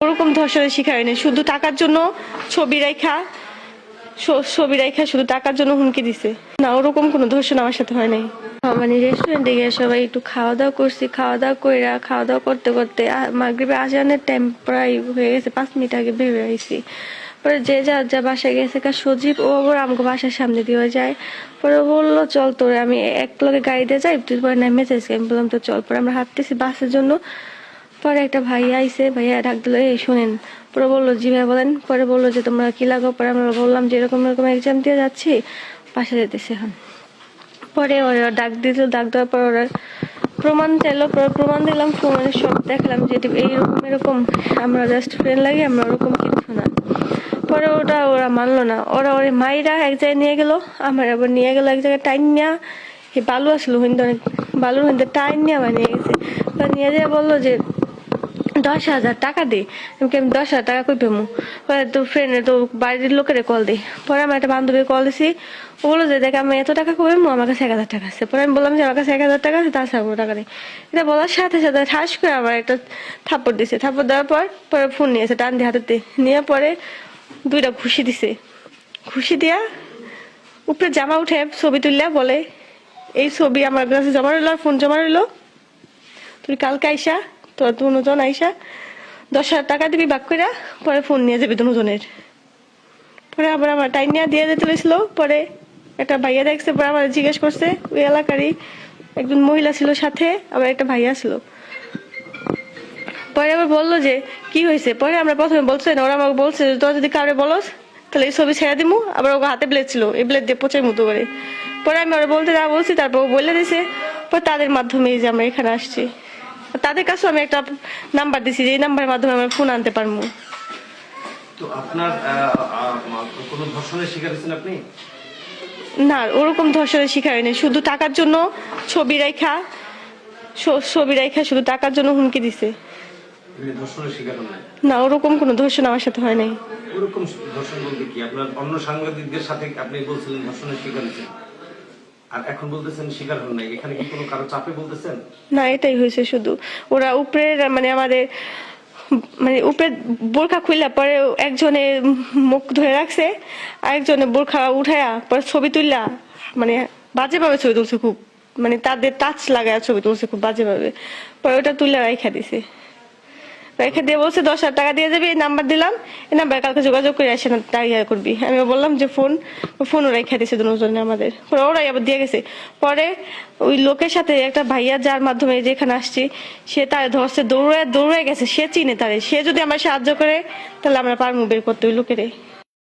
ওরকম ধর্ষণের শিকার হয়নি, শুধু টাকার জন্য ছবি রেখা শুধু টাকার জন্য হুমকি দিছে। না, ওরকম কোনো ধর্ষণ আমার সাথে হয় নাই। মানে রেস্টুরেন্টে গিয়ে সবাই একটু খাওয়া দাওয়া করছি, খাওয়া দাওয়া করতে করতে মাগরিবে আজানের টাইম প্রায় হয়ে গেছে, 5 মিনিট আগে বের হয়ে আইছি। পরে যে যা বাসায় গেছে সজীব ও আবার আমাকে বাসার সামনে দিয়ে যায়। পরে বললো চল তোরে আমি এক লগে গাড়ি দিয়ে যাই, তুই পরে নেমে যাইস। আমি বললাম তো চল। পরে আমরা হাঁটতেছি বাসের জন্য। পরে একটা ভাইয়া আইসে, ভাইয়া ডাক দিল, এই শোনেন। পরে বললো জি ভাই বলেন। পরে বললো যে তোমরা কি লাগো। পরে আমরা বললাম যে এরকম এরকম এক্সাম দিয়ে যাচ্ছি, পাশে যেতেছি এখন। পরে ওরা ডাক দিল, ডাক দেওয়ার পর ওরা প্রমাণ চাইলো। পরে প্রমাণ দিলাম, প্রমাণের সব দেখালাম যে এইরকম এরকম আমরা জাস্ট ফ্রেন্ড লাগে, আমরা ওরকম কিছু না। পরে ওরা মানলো না। ওরা মাইরা এক জায়গায় নিয়ে গেল, আমার আবার নিয়ে গেল এক জায়গায় টাইম নিয়ে। বালু আসলো হিন্দু, অনেক বালুর হিন্দু টাইম নিয়ে আবার নিয়ে গেছে। নিয়ে যেয়ে বললো যে 10,000 টাকা দে। আমি 10,000 টাকা কই পেমু? পরে তো ফ্রেন্ডে তো বাড়ির লোকের কল দিই। পরে আমার একটা বান্ধবীর কল দিছি। ও বললো যে দেখ আমি এত টাকা কই পেমু, আমার কাছে 1,000 টাকা আছে। পরে আমি বললাম যে আমার কাছে 1,000 টাকা আছে, তাছাড়া কোনো টাকা নেই। এটা বলার সাথে সাথে ঠাস করে আমার একটা থাপ্পড় দিছে। থাপ্পড় দেওয়ার পর পরে ফোন নিয়েছে, টান দিয়ে হাতেতে নিয়ে পরে 2টা ঘুষি দিছে। ঘুষি দিয়া উপরে জামা উঠে ছবি তুললে বলে এই ছবি আমার কাছে জমা রইলো, ফোন জমা রইলো, তুই কালকে আইসা তোরা দুজন আইসা 10,000 টাকা দিবি বাক করে, পরে ফোন নিয়ে যাবি দুজনের। পরে আবার আমার টাইম নিয়ে দিয়ে যেতে হয়েছিল। পরে একটা ভাইয়া দেখছে, পরে আমার জিজ্ঞেস করছে, ওই এলাকারই একজন মহিলা ছিল সাথে, আবার একটা ভাইয়া ছিল। পরে আবার বললো যে কি হয়েছে। পরে আমরা প্রথমে বলছে না, ওরা আমাকে বলছে তোরা যদি কাউরে বলস তাহলে এই ছবি ছেড়ে দিমু। আবার ওকে হাতে ব্লেড ছিল, এই ব্লেড দিয়ে পোচাই মতো করে। পরে আমি ওরা বলতে যা বলছি, তারপর ও বলে দিছে। পরে তাদের মাধ্যমে যে আমরা এখানে আসছি, তাদের কাছে আমি একটা নাম্বার দিছি যে এই নাম্বারের মাধ্যমে আমরা ফোন আনতে পারবো। তো আপনার কোনো ধর্ষণের শিকার হয়েছেন আপনি? না, ওরকম ধর্ষণের শিকার হয়নি, শুধু টাকার জন্য ছবি রেখা শুধু টাকার জন্য হুমকি দিছে। ধর্ষণের শিকার হন নাই? না, ওরকম কোনো ধর্ষণ আমার সাথে হয় নাই। ওরকম ধর্ষণ বলতে কি? আপনার অন্য সাংবাদিকদের সাথে আপনি বলছিলেন ধর্ষণের শিকার হয়েছেন, আর এখন বলতেছেন শিকার হন নাই। এখানে কি কোনো কারো চাপে বলতেছেন? না, এটাই হয়েছে শুধু। ওরা উপরে মানে আমাদের মানে উপরে বোরখা খুললা পরে একজনে মুখ ধরে রাখছে, আরেকজনে বোরখা উঠায়া পরে ছবি তুললা, মানে বাজে ভাবে ছবি তুলছে খুব, মানে তাদের টাচ লাগায় ছবি তুলছে খুব বাজে ভাবে। পরে ওটা তুললে রাইখা দিছে। রেখে দিয়ে বলছে 10,000 টাকা দিয়ে যাবি, এই নাম্বার দিলাম, এই নাম্বারে কালকে যোগাযোগ করে আসে না দাঁড়িয়ে করবি। আমি বললাম যে ফোন রেখে দিয়েছে দুজনে আমাদের। পরে ওরাই আবার দিয়ে গেছে। পরে ওই লোকের সাথে একটা ভাইয়া যার মাধ্যমে যেখানে আসছি, সে তার ধরছে, দৌড়ে গেছে। সে চিনে তারে, সে যদি আমার সাহায্য করে তাহলে আমরা পারবো বের করতে ওই লোকেরে।